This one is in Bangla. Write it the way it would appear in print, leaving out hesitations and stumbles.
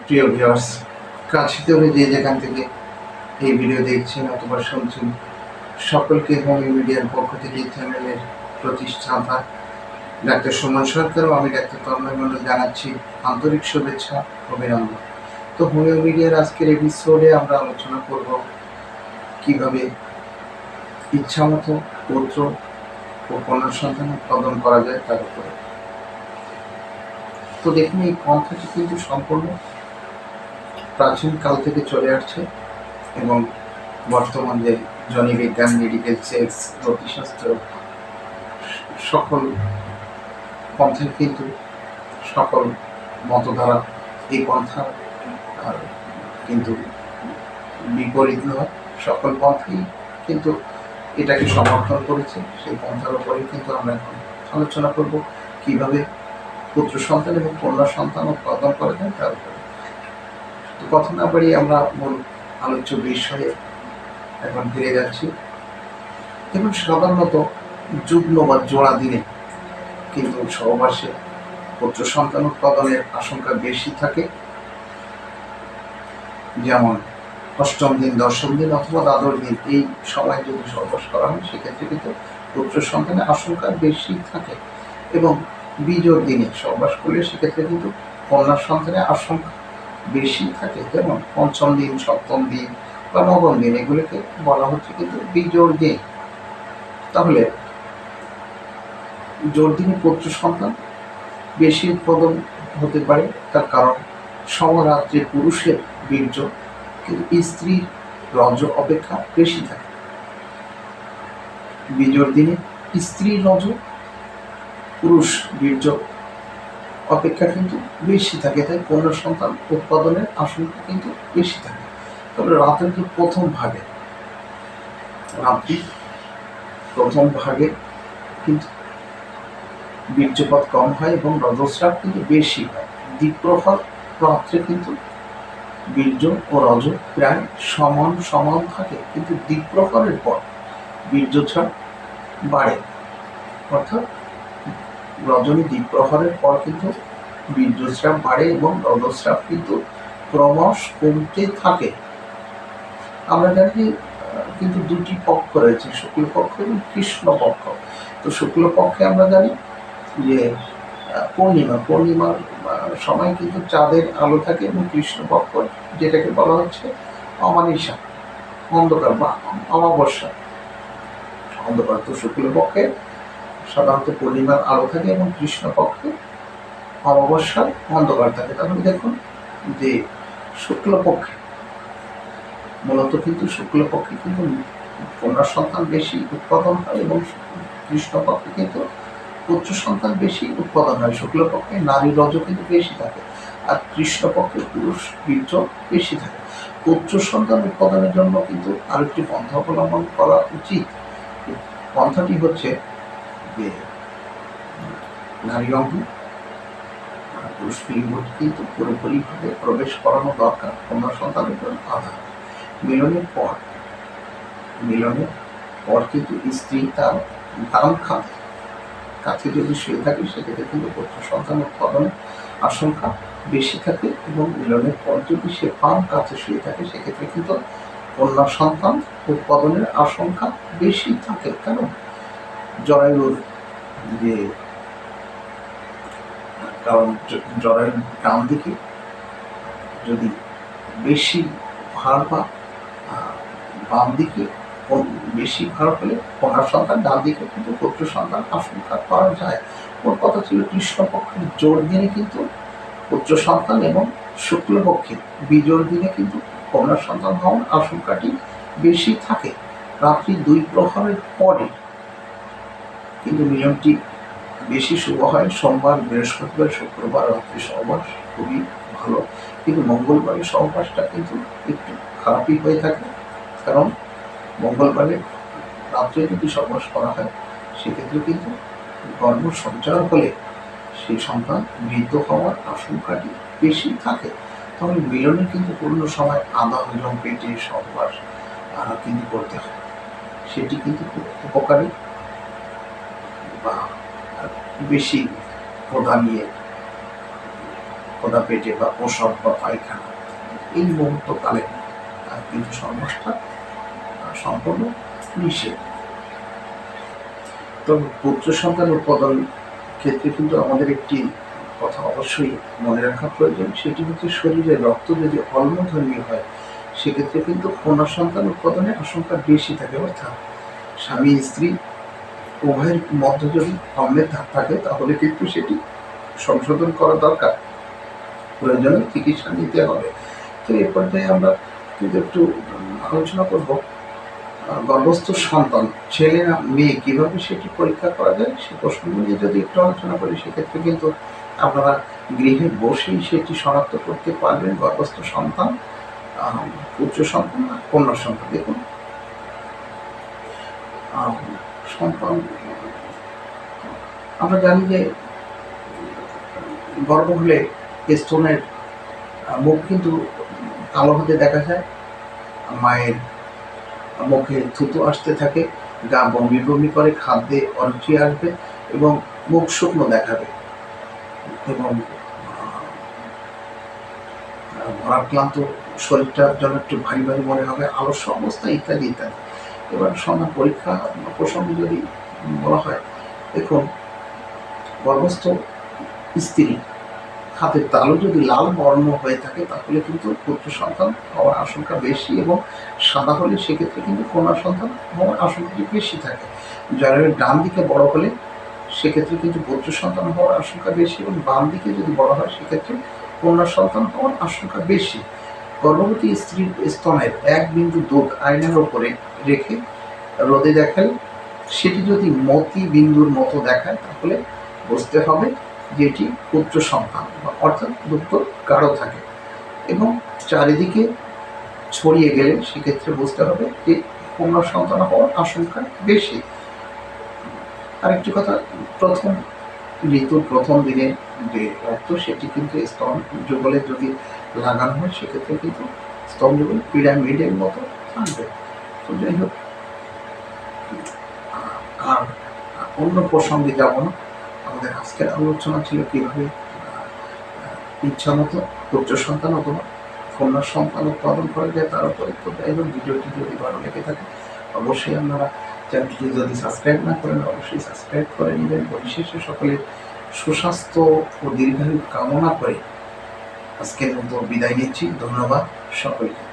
প্রিয় ভিউয়ার্স, কাছে দূরে যে যেখান থেকে এই ভিডিও দেখছেন অথবা শুনছেন, সকলকে হোমি মিডিয়ার পক্ষ থেকে এই চ্যানেলের প্রতিষ্ঠাতা ডাক্তার সুমন সরকার ও আমি ডাক্তার তন্ময় মণ্ডল জানাচ্ছি আন্তরিক শুভেচ্ছা অভিনন্দন। তো হোমি মিডিয়ার আজকের এপিসোডে আমরা আলোচনা করব কিভাবে ইচ্ছামতো পুত্র ও কন্যা সন্তান উৎপাদন করা যায় তার উপরে। তো দেখুন, এই পন্থাটি কিন্তু সম্পূর্ণ প্রাচীনকাল থেকে চলে আসছে এবং বর্তমান যে জনিবিজ্ঞান, মেডিকেল সায়েন্স, জ্যোতিষশাস্ত্র সকল পন্থায় কিন্তু সকল মতধারা এই পন্থা কিন্তু বিপরীত নয়, সকল পন্থাই কিন্তু এটাকে সমর্থন করেছে। সেই পন্থার উপরে কিন্তু আমরা এখন আলোচনা করব কিভাবে পুত্র সন্তান এবং কন্যা সন্তান উৎপাদন করা যায় তার উপরে। তো কথা না বাড়িয়ে আমরা মূল আলোচ্য বিষয়ে এখন ফিরে যাচ্ছি। এবং সাধারণত যুগ্ম বা জোড়া দিনে কিন্তু সহবাসে পুত্র সন্তান উৎপাদনের আশঙ্কা বেশি থাকে, যেমন অষ্টম দিন, দশম দিন অথবা দ্বাদশ দিন। এই সময় যদি সহবাস করা হয় সেক্ষেত্রে কিন্তু পুত্র সন্তানের আশঙ্কা বেশি থাকে। এবং বিজোড় দিনে সহবাস করলে সেক্ষেত্রে কিন্তু কন্যা সন্তানের আশঙ্কা বেশি থাকে, যেমন পঞ্চম দিন, সপ্তম দিন বা নবম দিন, এগুলোকে বলা হচ্ছে কিন্তু বিজোড় দিন। তাহলে জোড় দিনে পুত্র সন্তান বেশি উৎপাদন হতে পারে, তার কারণ সমরাত্রে পুরুষের বীর্য কিন্তু স্ত্রীর রজ অপেক্ষা বেশি থাকে। বিজোড় দিনে স্ত্রীর রজ পুরুষ বীর্য অপেক্ষা কিন্তু বেশি থাকে, তাই কন্যা সন্তান উৎপাদনের আশঙ্কা কিন্তু বেশি থাকে। তবে রাতের যে রাত্রি প্রথম ভাগে কিন্তু বীর্যপাত কম হয় এবং রজস্রাব কিন্তু বেশি হয়। দ্বিপ্রহর রাত্রে কিন্তু বীর্য ও রজ প্রায় সমান সমান থাকে, কিন্তু দ্বিপ্রহরের পর বীর্যস্রাব বাড়ে। অর্থাৎ রজনী দ্বিপ্রহরের পর কিন্তু বীর্যস্রাব বাড়ে এবং রজস্রাব কিন্তু ক্রমশ কমতে থাকে। আমরা জানি কিন্তু দুটি পক্ষ রয়েছে, শুক্লপক্ষ এবং কৃষ্ণপক্ষ। তো শুক্লপক্ষে আমরা জানি যে পূর্ণিমার সময় কিন্তু চাঁদের আলো থাকে, এবং কৃষ্ণপক্ষ যেটাকে বলা হচ্ছে অমানিসা, অন্ধকার বা অমাবস্যা, অন্ধকার। তো শুক্লপক্ষে সাধারণত পূর্ণিমার আলো থাকে এবং কৃষ্ণপক্ষে অমাবস্যার অন্ধকার থাকে। তাহলে দেখুন যে শুক্লপক্ষে মূলত কিন্তু শুক্লপক্ষে কিন্তু কন্যা সন্তান বেশি উৎপাদন হয় এবং কৃষ্ণপক্ষে কিন্তু পুত্র সন্তান বেশি উৎপাদন হয়। শুক্লপক্ষে নারী রজ কিন্তু বেশি থাকে, আর কৃষ্ণপক্ষে পুরুষ বীর্য বেশি থাকে। পুত্র সন্তান উৎপাদনের জন্য কিন্তু আরেকটি পন্থা অবলম্বন করা উচিত। পন্থাটি হচ্ছে যে নারী অঙ্গ পুরুষ লিঙ্গটি কিন্তু পুরোপুরিভাবে প্রবেশ করানো দরকার কন্যা সন্তানের জন্য আধার। মিলনের পর কিন্তু স্ত্রী তার ধারণ কাছে যদি শুয়ে থাকে সেক্ষেত্রে কিন্তু পুত্র সন্তান উৎপাদনের আশঙ্কা বেশি থাকে, এবং মিলনের পর যদি সে বাম কাছে শুয়ে থাকে সেক্ষেত্রে কিন্তু কন্যা সন্তান উৎপাদনের আশঙ্কা বেশি থাকে। কেন? জরায়ুর যে কারণ জরায়ুর ডান দিকে যদি বেশি ভার বা বাম দিকে বেশি ভার হলে কন্যা সন্তান, ডান দিকে কিন্তু পুত্র সন্তান আশঙ্কা করা যায়। ওর কথা ছিল কৃষ্ণপক্ষের জোড় দিনে কিন্তু পুত্র সন্তান এবং শুক্লপক্ষে বিজোড় দিনে কিন্তু কন্যা সন্তান হওয়ার আশঙ্কাটি বেশি থাকে। রাত্রি 2 প্রহরের পরে কিন্তু মিলনটি বেশি শুভ হয়। সোমবার, বৃহস্পতিবার, শুক্রবার রাত্রি সহবাস খুবই ভালো, কিন্তু মঙ্গলবারের সহবাসটা কিন্তু একটু খারাপই হয়ে থাকে, কারণ মঙ্গলবারে রাত্রে যদি সহবাস করা হয় সেক্ষেত্রে কিন্তু গর্ভ সঞ্চার হলে সেই সন্তান মৃত হওয়ার আশঙ্কাটি বেশি থাকে। তবে মিলনে কিন্তু পূর্ণ সময় আধা হজম পেটে সহবাস কিন্তু করতে হয়, সেটি কিন্তু খুব উপকারী। বা বেশি ক্ষুধা নিয়ে খোদা পেটে বা প্রসব বা পায়খানা, এই মুহূর্তকালে কিন্তু সর্বনাশটা সম্পূর্ণ নিষেধ। তবে পুত্র সন্তান উৎপাদন ক্ষেত্রে কিন্তু আমাদের একটি কথা অবশ্যই মনে রাখা প্রয়োজন, সেটি হচ্ছে শরীরে রক্ত যদি অম্লধর্মী হয় সেক্ষেত্রে কিন্তু কন্যা সন্তান উৎপাদনের আশঙ্কা বেশি থাকে। অর্থাৎ স্বামী স্ত্রী উভয়ের মধ্যে যদি অম্লের ধাপ থাকে তাহলে কিন্তু সেটি সংশোধন করা দরকার, প্রয়োজনে চিকিৎসা নিতে হবে। তো এ পর্যায়ে আমরা কিন্তু একটু আলোচনা করব গর্ভস্থ সন্তান ছেলে না মেয়ে কীভাবে সেটি পরীক্ষা করা যায় সে প্রসঙ্গ নিয়ে যদি একটু আলোচনা করি, সেক্ষেত্রে কিন্তু আপনারা গৃহে বসেই সেটি শনাক্ত করতে পারবেন গর্ভস্থ সন্তান পুত্র সন্তান আর কন্যা সন্তান। দেখুন, সন্তান আমরা জানি যে গর্ভ হলে স্তনের মুখ কিন্তু কালো হতে দেখা যায়, মায়ের মুখে থুতু আসতে থাকে, গা বমি বমি করে, খাদ্যে অরুচি আসবে এবং মুখ শুকনো দেখাবে এবং ভারাক্রান্ত শরীরটা যেন একটু ভারী ভারী মনে হবে, আলস্য অবস্থা ইত্যাদি ইত্যাদি। এবার সন্তান পরীক্ষা প্রসঙ্গে যদি বলা হয়, দেখুন গর্ভস্থ স্ত্রী হাতের তালু যদি লাল বর্ণ হয়ে থাকে তাহলে কিন্তু পুত্র সন্তান হওয়ার আশঙ্কা বেশি, এবং সাদা হলে সেক্ষেত্রে কিন্তু কন্যা সন্তান হওয়ার আশঙ্কাটি বেশি থাকে। জরায়ুর ডান দিকে বড় হলে সেক্ষেত্রে কিন্তু পুত্র সন্তান হওয়ার আশঙ্কা বেশি, এবং বাম দিকে যদি বড় হয় সেক্ষেত্রে কন্যা সন্তান হওয়ার আশঙ্কা বেশি। গর্ভবতী স্ত্রীর স্তনের এক বিন্দু দুধ আয়নার ওপরে রেখে রোদে দেখালে সেটি যদি মতি বিন্দুর মতো দেখায় তাহলে বুঝতে হবে যে এটি পুত্র সন্তান, অর্থাৎ দুধ গাঢ় থাকে এবং চারিদিকে ছড়িয়ে গেলে সেক্ষেত্রে বুঝতে হবে যে কন্যা সন্তান হওয়ার আশঙ্কা বেশি। আরেকটি কথা, প্রথম ঋতুর প্রথম দিনে যে রক্ত সেটি কিন্তু স্তন যুগলে যদি লাগানো হয় সেক্ষেত্রে কিন্তু স্তন যুগল পিরামিডের মতো থাকবে। তো যাই হোক, আর অন্য প্রসঙ্গে যাব না। আমাদের আজকের আলোচনা ছিল কীভাবে ইচ্ছা মতো পুত্র সন্তান অথবা কন্যা সন্তান উৎপাদন করা যায় তার উপরে। তো যাই হোক, ভিডিওটি যদি ভালো লেগে থাকে অবশ্যই আপনারা চ্যানেলটি যদি সাবস্ক্রাইব না করেন অবশ্যই সাবস্ক্রাইব করে নেবেন। পরিশেষে সকলের সুস্বাস্থ্য ও দীর্ঘায়ু কামনা করে আজকের মতো বিদায় নিচ্ছি। ধন্যবাদ সকলকে।